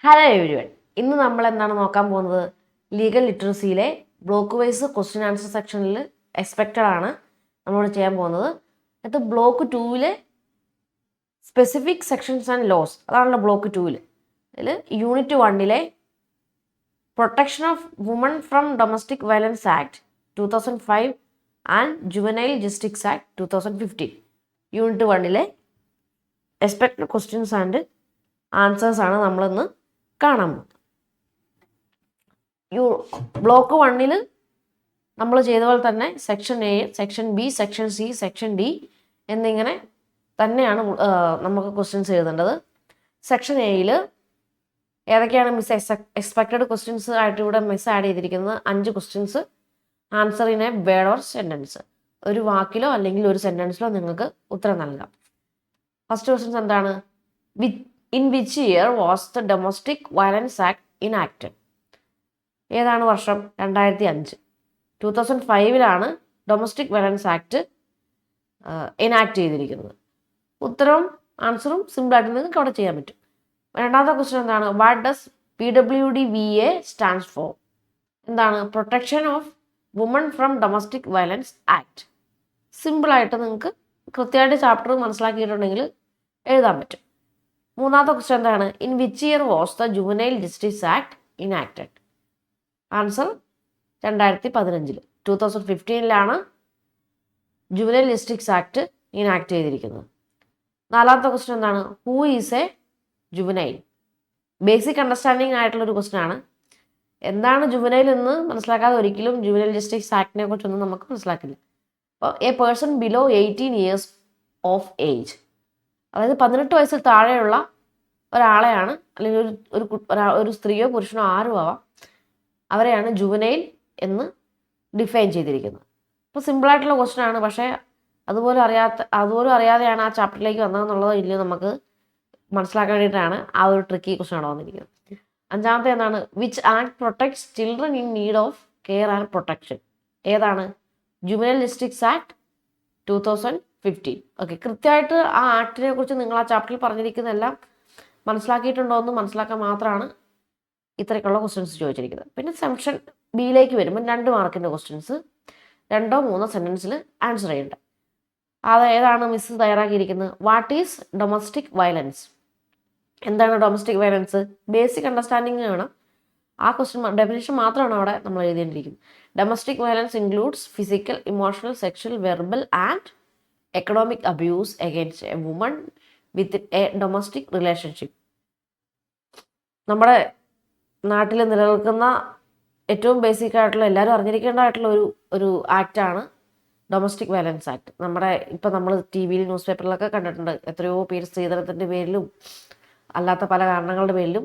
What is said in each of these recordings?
Hello everyone. ഇന്ന് നമ്മൾ എന്താണ് നോക്കാൻ പോകുന്നത്? ലീഗൽ ലിറ്ററസിയിലെ ബ്ലോക്ക് വൈസ് ക്വസ്റ്റ്യൻ ആൻസർ സെക്ഷനിൽ എക്സ്പെക്റ്റഡ് ആണ് നമ്മളോട് ചെയ്യാൻ പോകുന്നത്. അത് block 2 specific sections and laws, അതാണല്ലോ ബ്ലോക്ക് 2. ഇതിൽ unit 1 protection of woman from domestic violence act 2005 and juvenile justice act 2015. Unit 1 expected questions and answers ആണ് നമ്മളിന്ന് കാണാൻ പോകുന്നത്. ബ്ലോക്ക് 1 നമ്മൾ ചെയ്ത പോലെ തന്നെ section A, section B, section C, section D എന്നിങ്ങനെ തന്നെയാണ് നമുക്ക് ക്വസ്റ്റ്യൻസ് എഴുതേണ്ടത്. സെക്ഷൻ എയിൽ ഏതൊക്കെയാണ് എക്സ്പെക്റ്റഡ് ക്വസ്റ്റ്യൻസ് ആയിട്ട് ഇവിടെ ആഡ് ചെയ്തിരിക്കുന്നത്? 5 questions. Answer in A word or sentence, ഒരു വാക്കിലോ അല്ലെങ്കിൽ ഒരു സെൻറ്റൻസിലോ നിങ്ങൾക്ക് ഉത്തരം നൽകാം. ഫസ്റ്റ് ക്വസ്റ്റ്യൻസ് എന്താണ്? In which year was the domestic violence act enacted? ഏതാണ് വർഷം? 2005. 2005 ഡൊമസ്റ്റിക് വയലൻസ് ആക്ട് എനാക്ട് ചെയ്തിരിക്കുന്നത്. ഉത്തരവും ആൻസറും സിമ്പിളായിട്ട് നിങ്ങൾക്ക് അവിടെ ചെയ്യാൻ പറ്റും. രണ്ടാമത്തെ ക്വസ്റ്റ്യൻ എന്താണ്? What does PWDVA stands for? എന്താണ്? Protection of woman from domestic violence act. സിമ്പിളായിട്ട് നിങ്ങൾക്ക് കൃത്യമായിട്ട് ചാപ്റ്റർ മനസ്സിലാക്കിയിട്ടുണ്ടെങ്കിൽ എഴുതാൻ പറ്റും. മൂന്നാമത്തെ ക്വസ്റ്റ്യൻ എന്താണ്? In which year was the juvenile justice act enacted? Answer 2015. 2015 juvenile justice act enact ചെയ്തിരിക്കുന്നത്. നാലാമത്തെ ക്വസ്റ്റ്യൻ എന്താണ്? Who is A juvenile? Basic understanding ആയിട്ടുള്ളൊരു ക്വസ്റ്റ്യൻ ആണ്. എന്താണ് ജുവനൈൽ എന്ന് മനസ്സിലാക്കാതെ ഒരിക്കലും ജുവനൈൽ ജസ്റ്റിസ് ആക്ടിനെ കുറിച്ചൊന്നും നമുക്ക് മനസ്സിലാക്കില്ല. അപ്പോൾ A person below 18 years of age, അതായത് 18 വയസ്സിൽ താഴെയുള്ള ഒരാളെയാണ്, അല്ലെങ്കിൽ ഒരു സ്ത്രീയോ പുരുഷനോ ആരും ആവാം, അവരെയാണ് ജുവനൈൽ എന്ന് ഡിഫൈൻ ചെയ്തിരിക്കുന്നത്. അപ്പോൾ സിമ്പിളായിട്ടുള്ള ക്വസ്റ്റ്യൻ ആണ്, പക്ഷേ അതുപോലും അറിയാതെയാണ് ആ ചാപ്റ്ററിലേക്ക് വന്നതെന്നുള്ളത് ഇല്ലയോ നമുക്ക് മനസ്സിലാക്കാൻ വേണ്ടിയിട്ടാണ് ആ ഒരു ട്രിക്കി ക്വസ്റ്റ്യൻ അവിടെ വന്നിരിക്കുന്നത്. അഞ്ചാമത്തെ എന്താണ്? Which act protects children in need of care and protection? ഏതാണ്? Juvenile justice act 2015. ഓക്കെ, കൃത്യമായിട്ട് ആ ആക്ടിനെ കുറിച്ച് നിങ്ങൾ ആ ചാപ്റ്ററിൽ പറഞ്ഞിരിക്കുന്നതെല്ലാം മനസ്സിലാക്കിയിട്ടുണ്ടോ എന്ന് മനസ്സിലാക്കാൻ മാത്രമാണ് ഇത്രയ്ക്കുള്ള ക്വസ്റ്റ്യൻസ് ചോദിച്ചിരിക്കുന്നത്. പിന്നെ സെക്ഷൻ ബിയിലേക്ക് വരുമ്പോൾ 2 മാർക്കിൻ്റെ ക്വസ്റ്റ്യൻസ്, 2-3 സെൻറ്റൻസിൽ ആൻസർ ചെയ്യേണ്ടത്. അത് ഏതാണ് മിസ്സ് തയ്യാറാക്കിയിരിക്കുന്നത്? What is domestic violence? എന്താണ് ഡൊമസ്റ്റിക് വയലൻസ്? ബേസിക് അണ്ടർസ്റ്റാൻഡിങ് വേണം. ആ ക്വസ്റ്റ്യൻ ഡെഫിനേഷൻ മാത്രമാണ് അവിടെ നമ്മൾ എഴുതേണ്ടിയിരിക്കുന്നത്. Domestic violence includes physical, emotional, sexual, verbal and economic abuse against a woman with a domestic relationship. നമ്മുടെ നാട്ടിൽ നിലനിൽക്കുന്ന ഏറ്റവും ബേസിക് ആയിട്ടുള്ള, എല്ലാവരും അറിഞ്ഞിരിക്കേണ്ടതായിട്ടുള്ള ഒരു ആക്റ്റാണ് ഡൊമസ്റ്റിക് വയലൻസ് ആക്ട്. ഇപ്പം നമ്മൾ ടി വിയിൽ, ന്യൂസ് പേപ്പറിലൊക്കെ കണ്ടിട്ടുണ്ട്. എത്രയോ പേര് സ്ത്രീധനത്തിൻ്റെ പേരിലും അല്ലാത്ത പല കാരണങ്ങളുടെ പേരിലും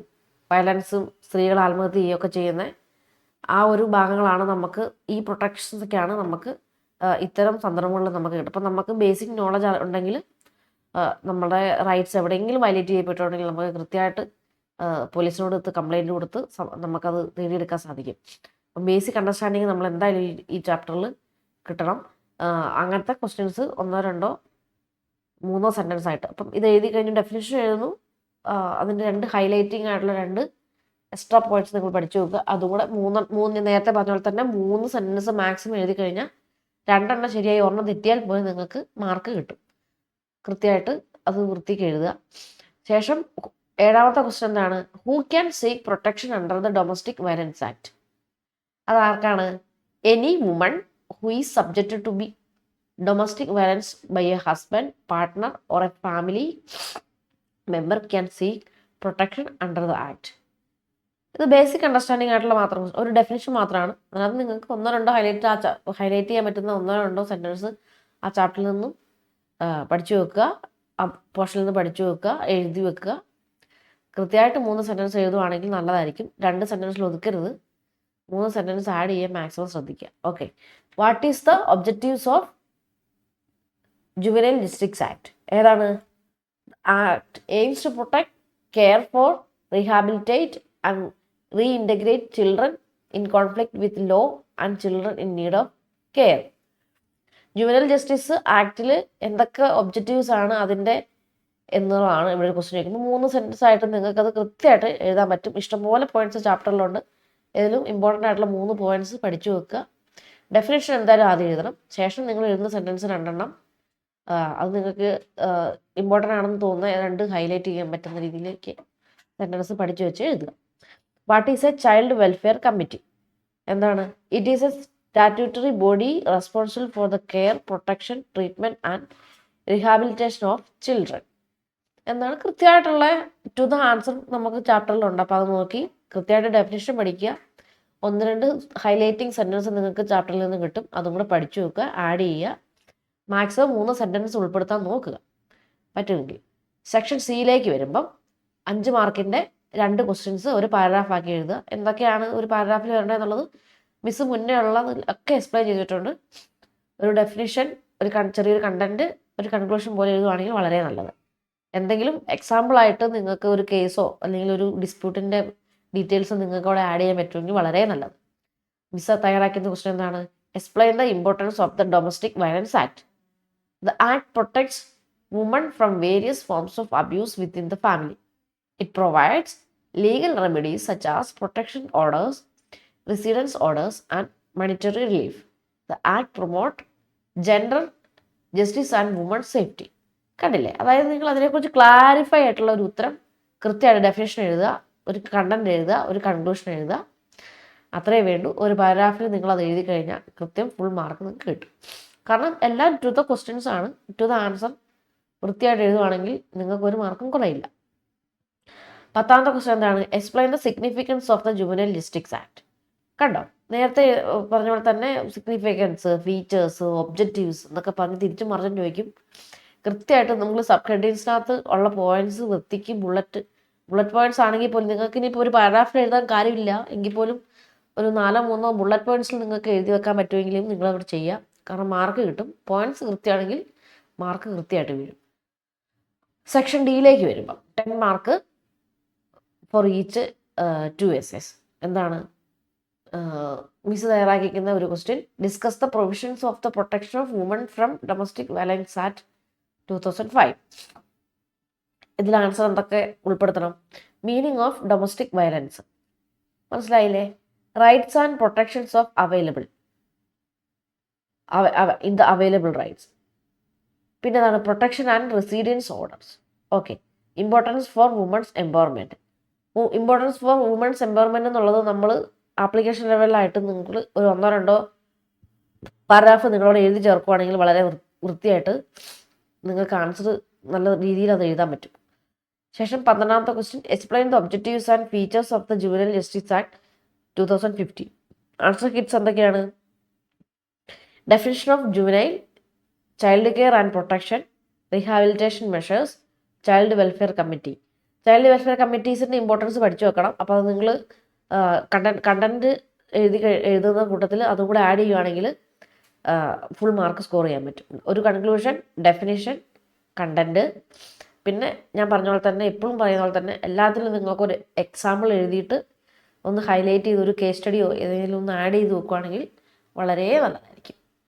വയലൻസും, സ്ത്രീകൾ ആത്മഹത്യ ചെയ്യുകയൊക്കെ ചെയ്യുന്ന ആ ഒരു ഭാഗങ്ങളാണ് നമുക്ക്, ഈ പ്രൊട്ടക്ഷൻസൊക്കെയാണ് നമുക്ക് ഇത്തരം സന്ദർഭങ്ങളിൽ നമുക്ക് കിട്ടും. അപ്പം നമുക്ക് ബേസിക് നോളജ് ഉണ്ടെങ്കിൽ നമ്മുടെ റൈറ്റ്സ് എവിടെയെങ്കിലും വയലേറ്റ് ചെയ്യപ്പെട്ടുണ്ടെങ്കിൽ നമുക്ക് കൃത്യമായിട്ട് പോലീസിനോട് കംപ്ലൈൻറ്റ് കൊടുത്ത് നമുക്കത് നേടിയെടുക്കാൻ സാധിക്കും. അപ്പം ബേസിക് അണ്ടർസ്റ്റാൻഡിങ് നമ്മൾ എന്തായാലും ഈ ചാപ്റ്ററിൽ കിട്ടണം. അങ്ങനത്തെ ക്വസ്റ്റ്യൻസ് 1, 2, 3 സെൻറ്റൻസ് ആയിട്ട്. അപ്പം ഇത് എഴുതി കഴിഞ്ഞ് ഡെഫിനിഷൻ എഴുതുന്നു. അതിൻ്റെ 2 ഹൈലൈറ്റിംഗ് ആയിട്ടുള്ള 2 എക്സ്ട്രാ പോയിന്റ്സ് നിങ്ങൾ പഠിച്ചു നോക്കുക. അതുകൂടെ 3 നേരത്തെ പറഞ്ഞ പോലെ തന്നെ 3 സെൻറ്റൻസ് മാക്സിമം എഴുതി കഴിഞ്ഞാൽ 2 ശരിയായി 1 തെറ്റിയാൽ പോലും നിങ്ങൾക്ക് മാർക്ക് കിട്ടും. കൃത്യമായിട്ട് അത് വൃത്തിക്ക് എഴുതുക. ശേഷം 7ാമത്തെ ക്വസ്റ്റ്യൻ എന്താണ്? Who can seek protection under the domestic violence act? അതാർക്കാണ്? Any woman who is subjected to be domestic violence by a husband, partner or a family member can seek protection under the act. ഇത് basic understanding ആയിട്ടുള്ള മാത്രം ഒരു definition മാത്രമാണ്. അതിനകത്ത് നിങ്ങൾക്ക് 1-2 highlight ചെയ്യാൻ പറ്റുന്ന 1-2 സെൻറ്റൻസ് ആ ചാപ്റ്ററിൽ നിന്നും പഠിച്ചു വെക്കുക, ആ പോർഷനിൽ നിന്ന് പഠിച്ചു വെക്കുക, എഴുതി വെക്കുക. കൃത്യമായിട്ട് 3 സെൻറ്റൻസ് എഴുതുവാണെങ്കിൽ നല്ലതായിരിക്കും. 2 സെൻറ്റൻസിൽ ഒതുക്കരുത്. 3 സെൻറ്റൻസ് ആഡ് ചെയ്യാൻ മാക്സിമം ശ്രദ്ധിക്കുക. Okay, what is the objectives of juvenile justice act? ഏതാണ്? Act aims to protect, care for, rehabilitate and reintegrate children in conflict with law and children in need of care. Juvenile justice ആക്ടിൽ എന്തൊക്കെ objectives ആണ് അതിൻ്റെ എന്നുള്ളതാണ് ഇവിടെ ഒരു question ചോദിക്കുന്നത്. 3 sentence ആയിട്ട് നിങ്ങൾക്കത് കൃത്യമായിട്ട് എഴുതാൻ പറ്റും. ഇഷ്ടംപോലെ പോയിന്റ്സ് ചാപ്റ്ററിലുണ്ട്. ഇതിലും ഇമ്പോർട്ടൻ്റ് ആയിട്ടുള്ള 3 പോയിന്റ്സ് പഠിച്ചു വെക്കുക. ഡെഫിനേഷൻ എന്തായാലും ആദ്യം എഴുതണം. ശേഷം നിങ്ങൾ എഴുതുന്ന സെൻറ്റൻസ് 2 അത് നിങ്ങൾക്ക് ഇമ്പോർട്ടൻ്റ് ആണെന്ന് തോന്നുന്ന 2 ഹൈലൈറ്റ് ചെയ്യാൻ പറ്റുന്ന രീതിയിലേക്ക് സെൻറ്റൻസ് പഠിച്ചു വെച്ച് എഴുതുക. What is a child welfare committee? എന്താണ്? It is a statutory body responsible for the care, protection, treatment and rehabilitation of children. എന്താണ്? കൃത്യമായിട്ടുള്ള ടു ദ ആൻസർ നമുക്ക് ചാപ്റ്ററിലുണ്ട്. അപ്പോൾ അത് നോക്കി കൃത്യമായിട്ട് ഡെഫിനേഷൻ പഠിക്കുക. 1-2 ഹൈലൈറ്റിംഗ് സെൻറ്റൻസ് നിങ്ങൾക്ക് ചാപ്റ്ററിൽ നിന്ന് കിട്ടും. അതും കൂടെ പഠിച്ചു വെക്കുക, ആഡ് ചെയ്യുക. മാക്സിമം 3 സെൻറ്റൻസ് ഉൾപ്പെടുത്താൻ നോക്കുക പറ്റുമെങ്കിൽ. സെക്ഷൻ സിയിലേക്ക് വരുമ്പം 5 മാർക്കിൻ്റെ 2 ക്വസ്റ്റ്യൻസ് ഒരു പാരഗ്രാഫ് ആക്കി എഴുതുക. എന്തൊക്കെയാണ് ഒരു പാരഗ്രാഫിൽ വരേണ്ടതെന്നുള്ളത് മിസ് മുന്നേ ഉള്ളത് ഒക്കെ എക്സ്പ്ലെയിൻ ചെയ്തിട്ടുണ്ട്. ഒരു ഡെഫിനിഷൻ, ഒരു ചെറിയൊരു കണ്ടൻറ്റ്, ഒരു കൺക്ലൂഷൻ പോലെ എഴുതുവാണെങ്കിൽ വളരെ നല്ലത്. എന്തെങ്കിലും എക്സാമ്പിളായിട്ട് നിങ്ങൾക്ക് ഒരു കേസോ അല്ലെങ്കിൽ ഒരു ഡിസ്പ്യൂട്ടിൻ്റെ ഡീറ്റെയിൽസ് നിങ്ങൾക്ക് അവിടെ ആഡ് ചെയ്യാൻ പറ്റുമെങ്കിൽ വളരെ നല്ലത്. മിസ് തയ്യാറാക്കുന്ന ക്വസ്റ്റ്യൻ എന്താണ്? Explain the importance of the domestic violence act. The Act protects women from various forms of abuse within the family. It provides legal remedies such as protection orders, residence orders, and monetary relief. The Act promotes gender justice and women's safety. കണ്ടില്ലേ? അതായത് നിങ്ങൾ അതിനെക്കുറിച്ച് clarify ആയിട്ടുള്ള ഒരു ഉത്തരം കൃത്യമായിട്ട് definition എഴുതുക, ഒരു കണ്ടന്റ് എഴുതുക, ഒരു കൺക്ലൂഷൻ എഴുതുക. അത്രയേ വേണ്ടൂ. ഒരു പാരഗ്രാഫിൽ നിങ്ങൾ അത് എഴുതി കഴിഞ്ഞാൽ കൃത്യം ഫുൾ മാർക്ക് നിങ്ങൾക്ക് കിട്ടും. കാരണം എല്ലാം ടു ദ ക്വസ്റ്റ്യൻസ് ആണ്. ടു ദ ആൻസർ വൃത്തിയായിട്ട് എഴുതുവാണെങ്കിൽ നിങ്ങൾക്ക് ഒരു മാർക്കും കുറയില്ല. 10ാമത്തെ ക്വസ്റ്റ്യൻ എന്താണ്? Explain the significance of the juvenile justice act. കണ്ടോ? നേരത്തെ പറഞ്ഞ പോലെ തന്നെ സിഗ്നിഫിക്കൻസ്, ഫീച്ചേഴ്സ്, ഒബ്ജക്റ്റീവ്സ് എന്നൊക്കെ പറഞ്ഞ് തിരിച്ചും മറിച്ചും ചോദിക്കും. കൃത്യമായിട്ട് നമ്മൾ സബ് ഹെഡിങ്സിനകത്ത് ഉള്ള പോയിന്റ്സ് വൃത്തിക്ക് ബുള്ളറ്റ് പോയിന്റ്സ് ആണെങ്കിൽ പോലും നിങ്ങൾക്ക് ഇനിയിപ്പോൾ ഒരു പാരഗ്രാഫിൽ എഴുതാൻ കാര്യമില്ല എങ്കിൽ പോലും ഒരു 4-3 ബുള്ളറ്റ് പോയിന്റ്സിൽ നിങ്ങൾക്ക് എഴുതി വെക്കാൻ പറ്റുമെങ്കിലും നിങ്ങളവിടെ ചെയ്യുക. കാരണം മാർക്ക് കിട്ടും. പോയിന്റ്സ് കൃത്യമാണെങ്കിൽ മാർക്ക് കൃത്യമായിട്ട് വീഴും. സെക്ഷൻ ഡിയിലേക്ക് വരുമ്പം 10 മാർക്ക് ഫോർ ഈച്ച് 2 essays. എന്താണ്? മിസ് തയ്യാറാക്കിക്കുന്ന ഒരു question. Discuss the provisions of the protection of woman from domestic violence act 2005. ഇതിൽ ആൻസർ എന്തൊക്കെ ഉൾപ്പെടുത്തണം? മീനിങ് ഓഫ് ഡൊമസ്റ്റിക് വയലൻസ് മനസ്സിലായില്ലേ? Rights and protections of available in the available rights. പിന്നെ എന്താണ്? Protection and residence orders. Okay. Importance for women's empowerment. Importance for women's empowerment എന്നുള്ളത് നമ്മൾ application ലെവലിലായിട്ട് നിങ്ങൾ ഒരു 1-2 പാരഗ്രാഫ് നിങ്ങളോട് എഴുതി ചേർക്കുവാണെങ്കിൽ വളരെ വൃത്തിയായിട്ട് നിങ്ങൾക്ക് ആൻസർ നല്ല രീതിയിൽ അത് എഴുതാൻ പറ്റും. ശേഷം 12ാമത്തെ question. Explain the objectives and features of the juvenile justice act 2015. Answer kits എന്തൊക്കെയാണ്? Definition of juvenile, child care and protection, rehabilitation measures, child welfare committee. Child welfare കമ്മിറ്റീസിൻ്റെ ഇമ്പോർട്ടൻസ് പഠിച്ചു വെക്കണം. അപ്പോൾ അത് നിങ്ങൾ കണ്ടൻറ്റ് എഴുതുന്ന കൂട്ടത്തിൽ അതും കൂടെ ആഡ് ചെയ്യുകയാണെങ്കിൽ ഫുൾ മാർക്ക് സ്കോർ ചെയ്യാൻ പറ്റും. ഒരു കൺക്ലൂഷൻ, ഡെഫിനിഷൻ, കണ്ടൻറ്റ്, പിന്നെ ഞാൻ പറഞ്ഞ പോലെ തന്നെ എപ്പോഴും പറയുന്ന പോലെ തന്നെ എല്ലാത്തിലും നിങ്ങൾക്കൊരു എക്സാമ്പിൾ എഴുതിയിട്ട് ഒന്ന് ഹൈലൈറ്റ് ചെയ്ത് ഒരു കേസ് സ്റ്റഡിയോ ഏതെങ്കിലും ഒന്ന് ആഡ് ചെയ്ത് വെക്കുകയാണെങ്കിൽ വളരെ നല്ലതായിരിക്കും.